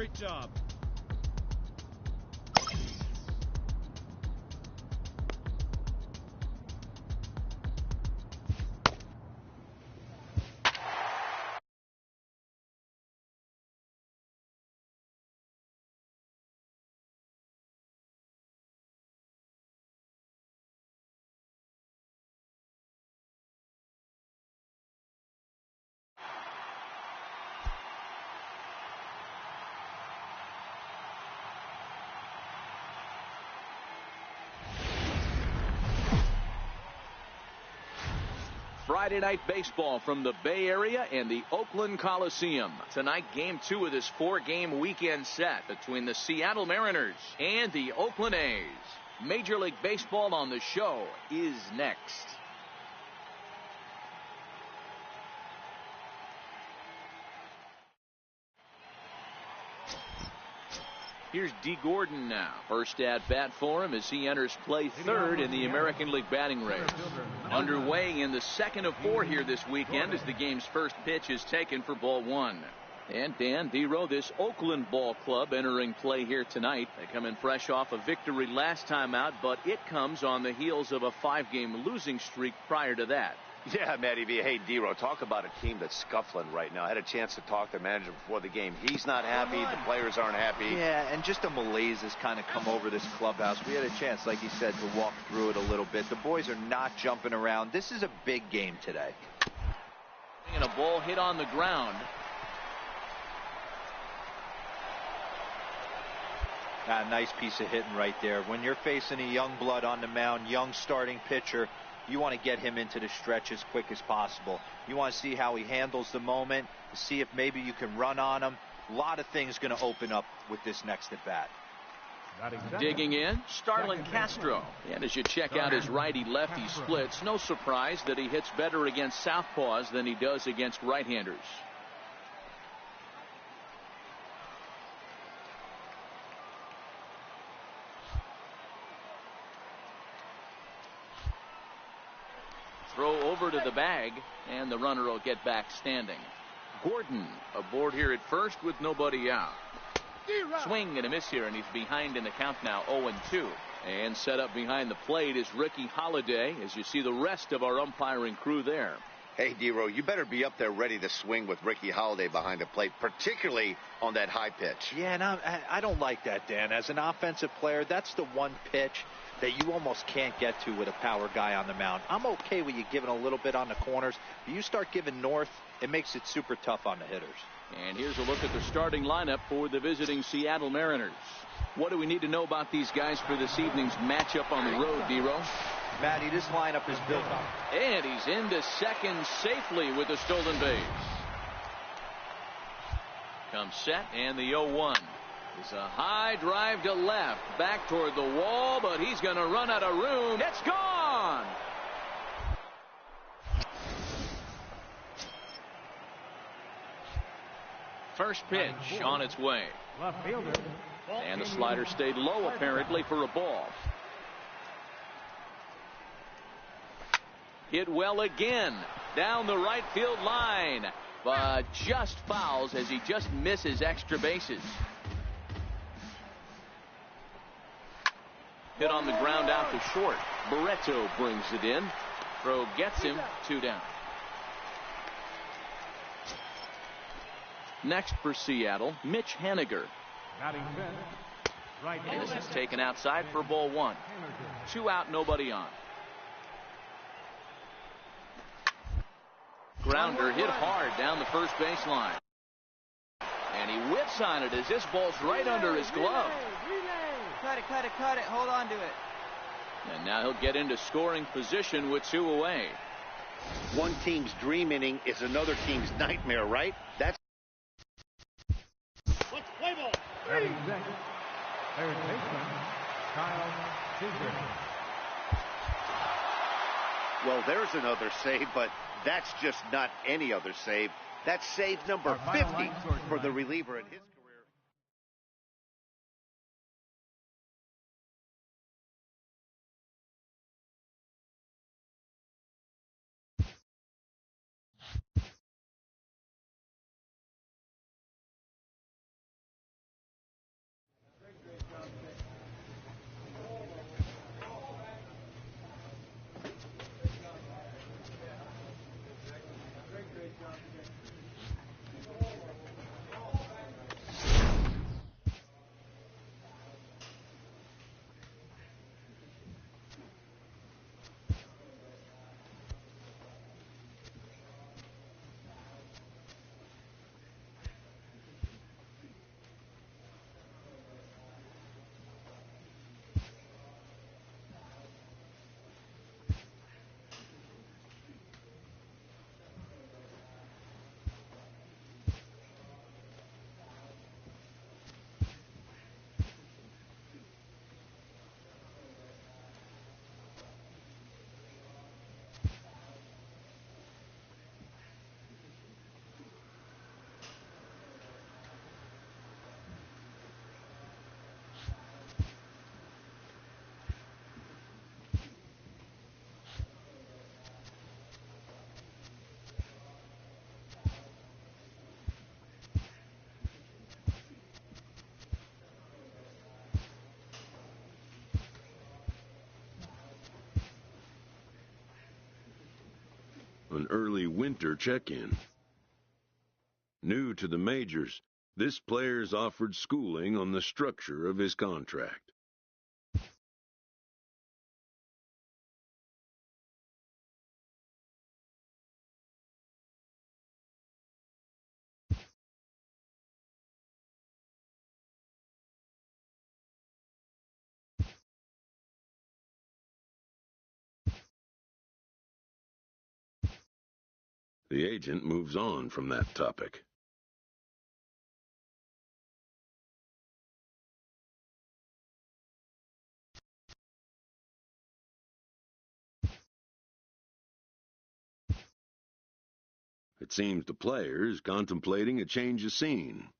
Great job. Friday night baseball from the Bay Area and the Oakland Coliseum. Tonight, game 2 of this 4-game weekend set between the Seattle Mariners and the Oakland A's. Major League Baseball on the show is next. Here's D. Gordon now. First at bat for him as he enters play third in the American League batting race. Underway in the second of 4 here this weekend as the game's first pitch is taken for ball 1. And Dan Dero, this Oakland ball club entering play here tonight. They come in fresh off a victory last time out, but it comes on the heels of a 5-game losing streak prior to that. Yeah, Matty V. Hey, Dero, talk about a team that's scuffling right now. I had a chance to talk to the manager before the game. He's not happy. The players aren't happy. Yeah, and just a malaise has kind of come over this clubhouse. We had a chance, like you said, to walk through it a little bit. The boys are not jumping around. This is a big game today. And a ball hit on the ground. Nice piece of hitting right there. When you're facing a young blood on the mound, young starting pitcher, you want to get him into the stretch as quick as possible. You want to see how he handles the moment, see if maybe you can run on him. A lot of things going to open up with this next at bat. Digging in, Starlin Castro. And as you check out his righty-lefty splits, no surprise that he hits better against southpaws than he does against right-handers. Throw over to the bag, and the runner will get back standing. Gordon aboard here at first with nobody out. Swing and a miss here, and he's behind in the count now, 0-2. And set up behind the plate is Ricky Holiday, as you see the rest of our umpiring crew there. Hey, Dero, you better be up there ready to swing with Ricky Holiday behind the plate, particularly on that high pitch. Yeah, and I don't like that, Dan. As an offensive player, that's the one pitch that you almost can't get to with a power guy on the mound. I'm okay with you giving a little bit on the corners. But you start giving north, it makes it super tough on the hitters. And here's a look at the starting lineup for the visiting Seattle Mariners. What do we need to know about these guys for this evening's matchup on the road, Dero? Matty, this lineup is built up. And he's into second safely with a stolen base. Comes set, and the 0-1. It's a high drive to left, back toward the wall, but he's going to run out of room. It's gone! First pitch on its way. Left fielder. And the slider stayed low, apparently, for a ball. Hit well again, down the right field line, but just fouls as he just misses extra bases. Hit on the ground out to short. Barreto brings it in. Throw gets him, 2 down. Next for Seattle, Mitch Haniger. And this is taken outside for ball 1. 2 out, nobody on. Grounder hit hard down the first baseline. And he whips on it as this ball's right under his glove. Cut it. Hold on to it. And now he'll get into scoring position with 2 away. One team's dream inning is another team's nightmare, right? That's Play ball. Third baseman, Kyle Seager. well, there's another save, but that's just not any other save. That's save number 50 for the reliever in his an early winter check-in. New to the majors, this player's offered schooling on the structure of his contract. The agent moves on from that topic. It seems the player is contemplating a change of scene.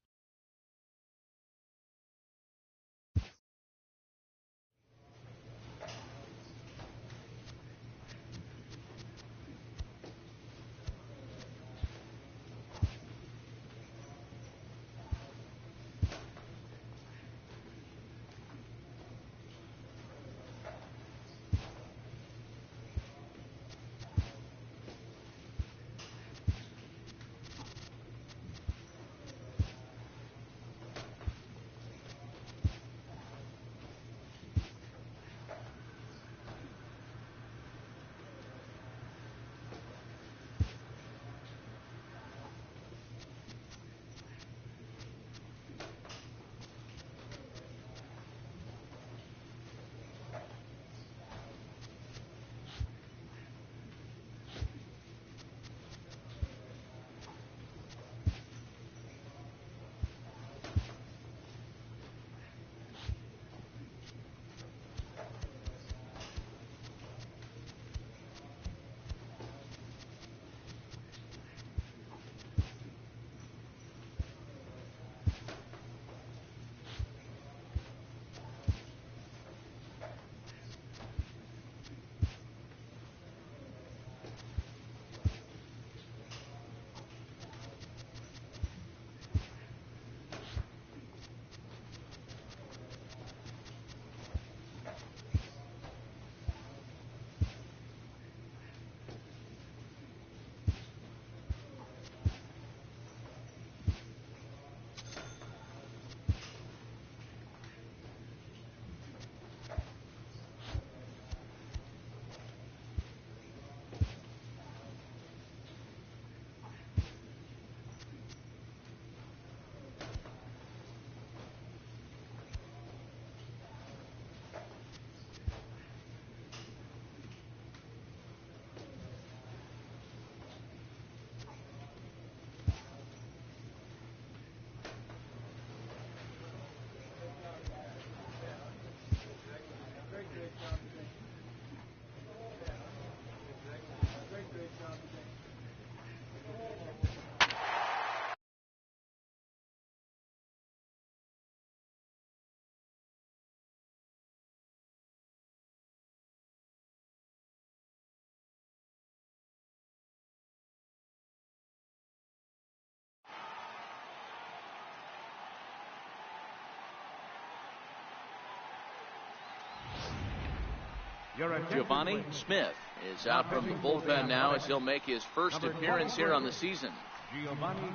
Giovanni Smith is out from the bullpen now as he'll make his first appearance here on the season. Giovanni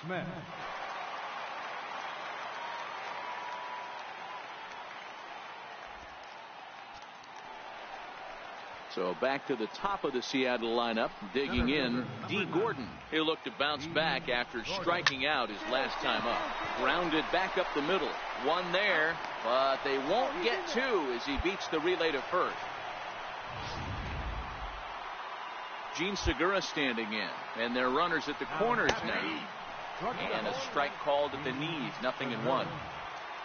Smith. So back to the top of the Seattle lineup, digging in, D. Gordon. He'll look to bounce back after striking out his last time up. Grounded back up the middle. One there, but they won't get two as he beats the relay to first. Gene Segura standing in, and they're runners at the corners now. And a strike called at the knees, 0-1.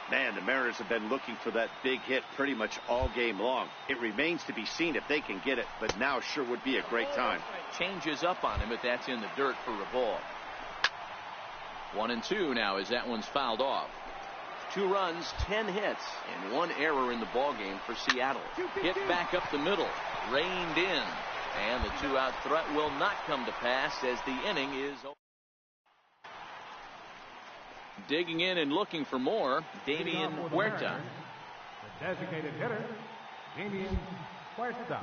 Man, the Mariners have been looking for that big hit pretty much all game long. It remains to be seen if they can get it, but now sure would be a great time. Changes up on him, but that's in the dirt for a ball. 1-2 now as that one's fouled off. 2 runs, 10 hits, and 1 error in the ballgame for Seattle. Hit back up the middle, reined in, and the 2-out threat will not come to pass as the inning is over. Digging in and looking for more, Damian Huerta. The designated hitter, Damian Huerta.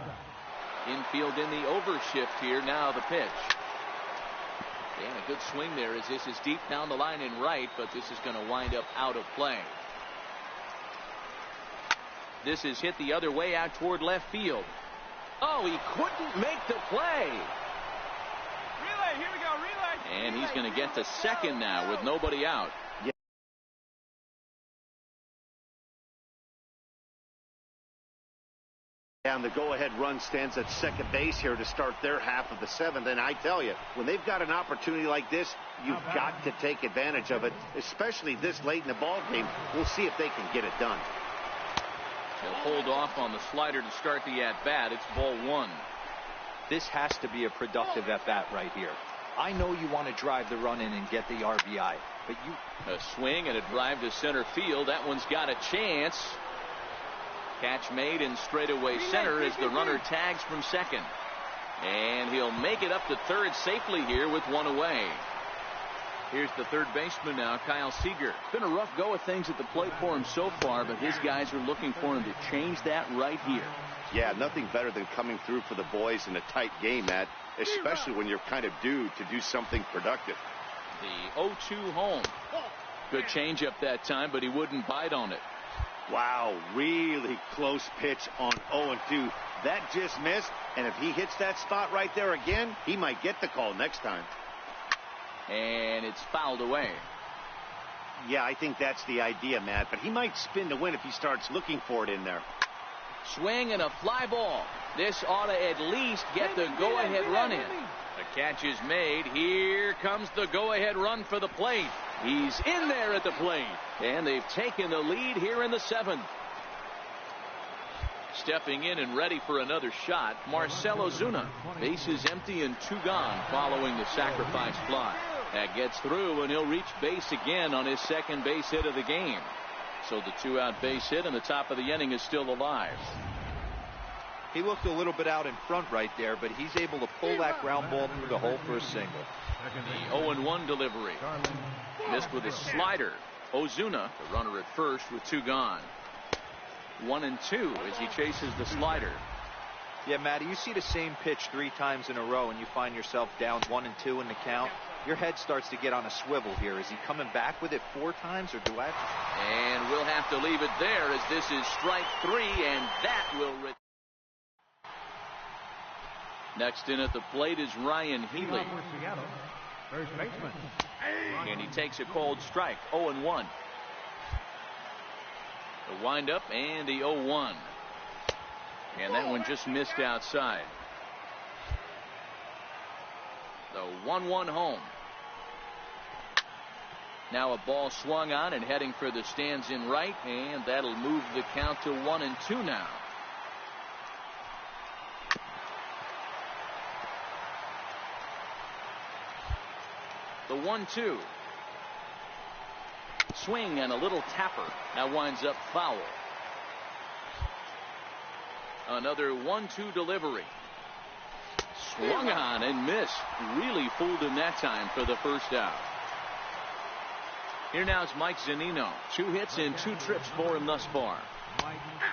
Infield in the overshift here. Now the pitch. And a good swing there as this is deep down the line in right, but this is going to wind up out of play. This is hit the other way out toward left field. Oh, he couldn't make the play. Relay, here we go, relay. And he's going to get to second now with nobody out. And the go-ahead run stands at second base here to start their half of the seventh. And I tell you, when they've got an opportunity like this, you've got to take advantage of it, especially this late in the ball game. We'll see if they can get it done. He'll hold off on the slider to start the at-bat. It's ball one. This has to be a productive at-bat right here. I know you want to drive the run in and get the RBI, but a swing and a drive to center field. That one's got a chance. Catch made in straightaway center as the runner tags from second. And he'll make it up to third safely here with one away. Here's the third baseman now, Kyle Seager. It's been a rough go of things at the plate for him so far, but his guys are looking for him to change that right here. Yeah, nothing better than coming through for the boys in a tight game, Matt, especially when you're kind of due to do something productive. The 0-2 home. Good changeup that time, but he wouldn't bite on it. Wow, really close pitch on 0-2. That just missed, and if he hits that spot right there again, he might get the call next time. And it's fouled away. Yeah, I think that's the idea, Matt, but he might spin to win if he starts looking for it in there. Swing and a fly ball. This ought to at least get the go-ahead run in. The catch is made. Here comes the go-ahead run for the plate. He's in there at the plate. And they've taken the lead here in the seventh. Stepping in and ready for another shot, Marcell Ozuna. Bases empty and two gone following the sacrifice fly. That gets through, and he'll reach base again on his second base hit of the game. So the two-out base hit and the top of the inning is still alive. he looked a little bit out in front right there, but he's able to pull that ground ball through the hole for a single. The 0-1 delivery. Missed with a slider. Ozuna, the runner at first with two gone. 1-2 as he chases the slider. Yeah, Matty, you see the same pitch 3 times in a row and you find yourself down 1-2 in the count. Your head starts to get on a swivel here. Is he coming back with it 4 times, or do I have to... And we'll have to leave it there as this is strike 3, and that will... Next in at the plate is Ryan Healy. First baseman. And he takes a cold strike. 0-1. The windup and the 0-1. And that one just missed outside. The 1-1 home. Now a ball swung on and heading for the stands in right, and that'll move the count to 1-2 now. The 1-2. Swing and a little tapper. Now winds up foul. Another 1-2 delivery. Swung on and missed. Really fooled him that time for the first out. Here now is Mike Zunino. 2 hits and 2 trips for him thus far.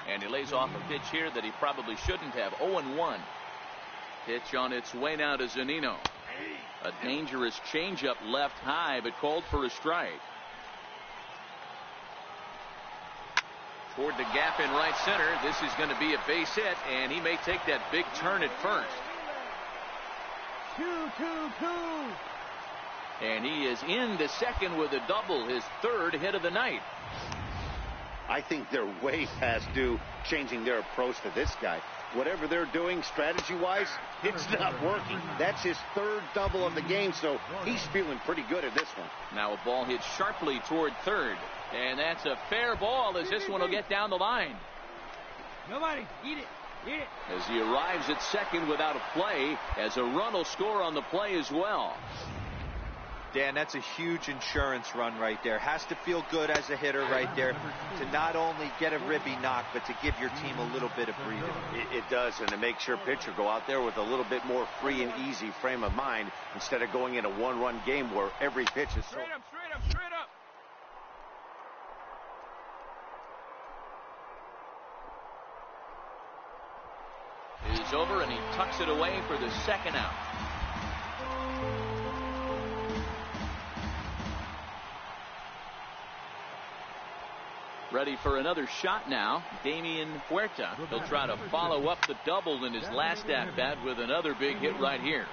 And he lays off a pitch here that he probably shouldn't have. 0-1. Pitch on its way now to Zunino. A dangerous changeup left high, but called for a strike. Toward the gap in right center. This is going to be a base hit, and he may take that big turn at first. 2-2-2. And he is into second with a double, his 3rd hit of the night. I think they're way past due changing their approach to this guy. Whatever they're doing strategy-wise, it's not working. That's his 3rd double of the game, so he's feeling pretty good at this one. Now a ball hit sharply toward 3rd. And that's a fair ball as this one will get down the line. Nobody, eat it. Eat it. As he arrives at second without a play, as a run will score on the play as well. Dan, that's a huge insurance run right there. Has to feel good as a hitter right there to not only get a ribby knock, but to give your team a little bit of breathing. It does, and to make sure pitcher go out there with a little bit more free and easy frame of mind instead of going in a one-run game where every pitch is so... Straight up, straight up, straight up. His is over, and he tucks it away for the second out. Ready for another shot now, Damian Huerta. He'll try to follow up the double in his last at-bat with another big hit right here.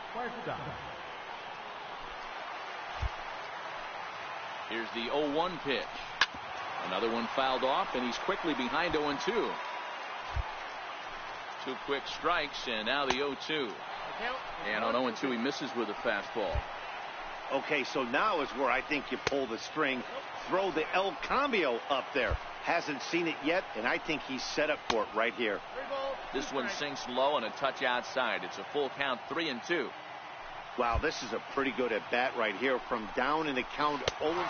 Here's the 0-1 pitch. Another one fouled off, and he's quickly behind 0-2. 2 quick strikes, and now the 0-2. And on 0-2, he misses with a fastball. Okay, so now is where I think you pull the string. Throw the El Cambio up there. Hasn't seen it yet, and I think he's set up for it right here. This one sinks low and a touch outside. It's a full count, 3-2. Wow, this is a pretty good at bat right here from down in the count 0-2. A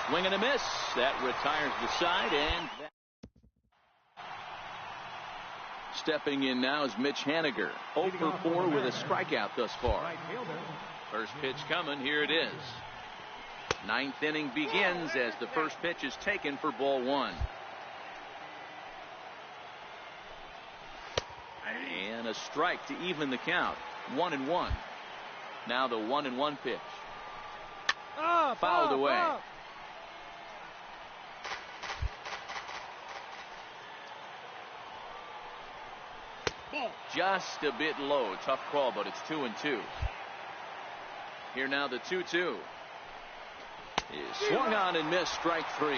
swing and a miss. That retires the side, and stepping in now is Mitch Haniger. 0 for 4 with a strikeout thus far. First pitch coming. Here it is. 9th inning begins as the first pitch is taken for ball 1. And a strike to even the count. 1-1. Now the 1-1 pitch. Fouled away. Just a bit low. Tough call, but it's 2-2. Here now the 2-2. Is swung on and missed. Strike 3.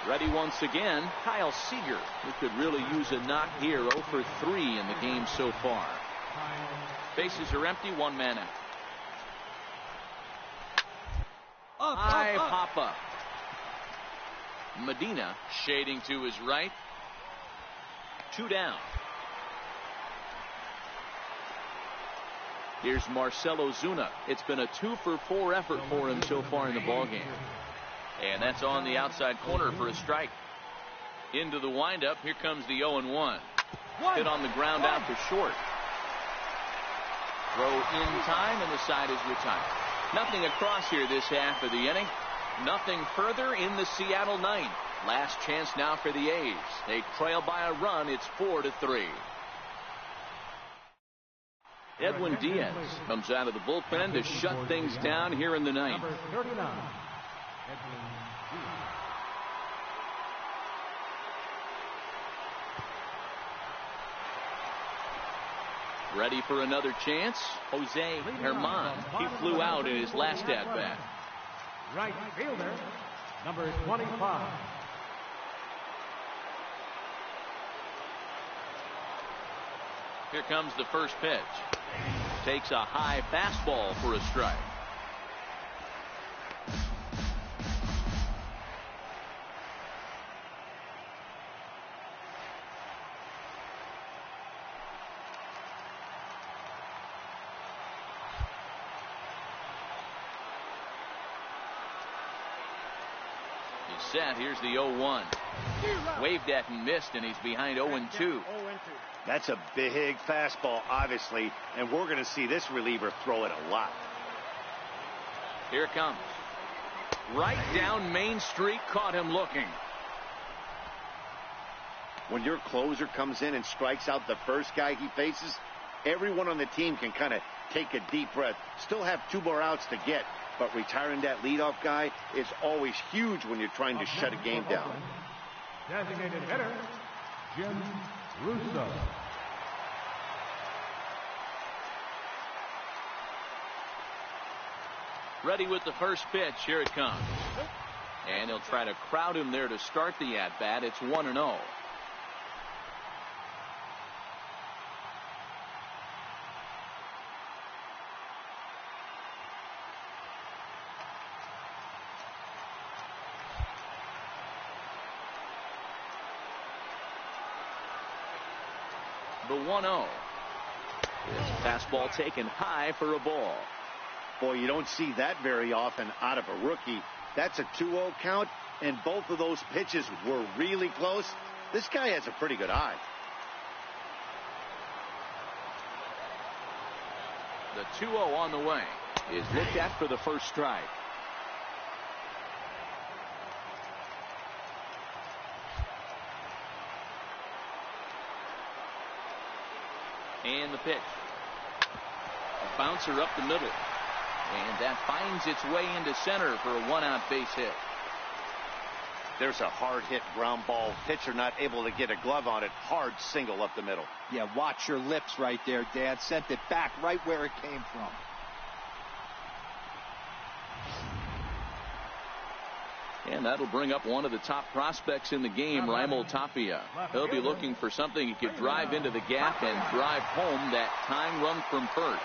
Ready once again, Kyle Seager, who could really use a knock here. 0 for 3 in the game so far. Bases are empty. 1 man out. High pop up. Medina shading to his right. 2 down. Here's Marcelo Zuna. It's been a 2 for 4 effort for him so far in the ballgame. And that's on the outside corner for a strike. Into the windup. Here comes the 0-1. Hit on the ground out for short. Throw in time, and the side is retired. Nothing across here this half of the inning. Nothing further in the Seattle 9th. Last chance now for the A's. They trail by a run. It's 4-3. Edwin Diaz comes out of the bullpen to shut things down here in the 9th. Ready for another chance? Jose Herman. He flew out in his last at-bat. Right fielder, number 25. Here comes the first pitch. Takes a high fastball for a strike. He's set. Here's the 0-1. Waved at and missed, and he's behind 0-2. That's a big fastball, obviously, and we're going to see this reliever throw it a lot. Here it comes. Right down Main Street, caught him looking. When your closer comes in and strikes out the first guy he faces, everyone on the team can kind of take a deep breath. Still have 2 more outs to get, but retiring that leadoff guy is always huge when you're trying to shut a game down. Designated hitter, Jim Russo. Ready with the first pitch. Here it comes. And he'll try to crowd him there to start the at-bat. It's 1-0. The 1-0. His fastball taken high for a ball. Boy, you don't see that very often out of a rookie. That's a 2-0 count, and both of those pitches were really close. This guy has a pretty good eye. The 2-0 on the way is looked at for the first strike. And the pitch. A bouncer up the middle. And that finds its way into center for a 1-out base hit. There's a hard hit ground ball. Pitcher not able to get a glove on it. Hard single up the middle. Yeah, watch your lips right there, Dan. Sent it back right where it came from. And that'll bring up one of the top prospects in the game, Raimel Tapia. He'll be looking for something he could drive into the gap and drive home that tying run from first.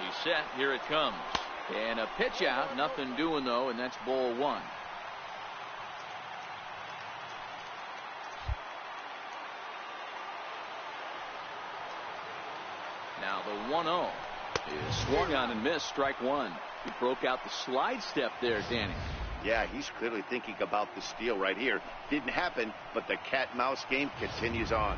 He's set. Here it comes. And a pitch out. Nothing doing, though, and that's ball one. Now the 1-0 is swung on and missed. Strike one. He broke out the slide step there, Danny. Yeah, he's clearly thinking about the steal right here. Didn't happen, but the cat-mouse game continues on.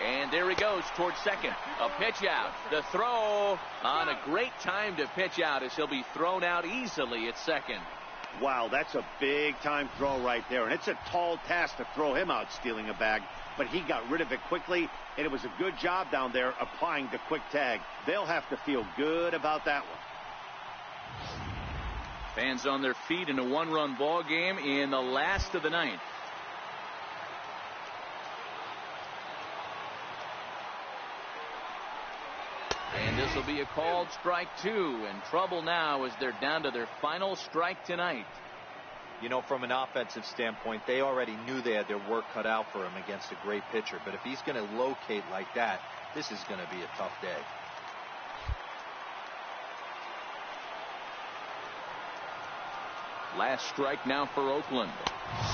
And there he goes towards second. A pitch out. The throw on a great time to pitch out as he'll be thrown out easily at second. Wow, that's a big-time throw right there. And it's a tall task to throw him out stealing a bag. But he got rid of it quickly, and it was a good job down there applying the quick tag. They'll have to feel good about that one. Fans on their feet in a one-run ball game in the last of the ninth. And this will be a called strike two. In trouble now as they're down to their final strike tonight. You know, from an offensive standpoint, they already knew they had their work cut out for him against a great pitcher. But if he's going to locate like that, this is going to be a tough day. Last strike now for Oakland.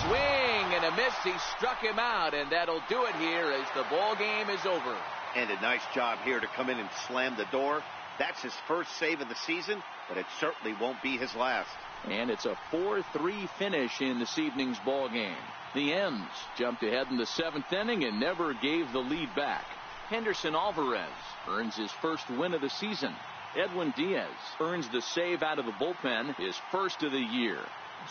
Swing and a miss. He struck him out, and that'll do it here as the ball game is over. And a nice job here to come in and slam the door. That's his first save of the season, but it certainly won't be his last. And it's a 4-3 finish in this evening's ball game. The M's jumped ahead in the seventh inning and never gave the lead back. Henderson Alvarez earns his first win of the season. Edwin Diaz earns the save out of the bullpen, his first of the year.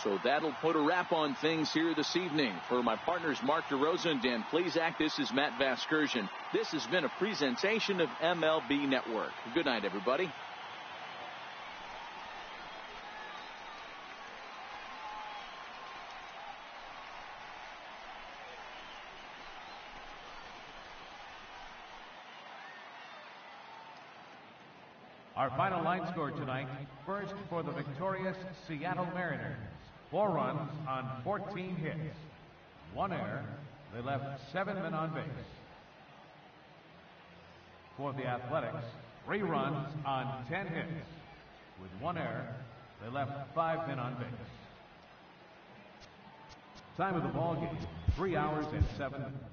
So that'll put a wrap on things here this evening. For my partners Mark DeRosa and Dan Plezak, this is Matt Vasgersian. This has been a presentation of MLB Network. Good night, everybody. Our final line score tonight, first for the victorious Seattle Mariners. 4 runs on 14 hits. 1 error. They left 7 men on base. For the Athletics, 3 runs on 10 hits. With 1 error, they left 5 men on base. Time of the ball game, 3 hours and 7 minutes.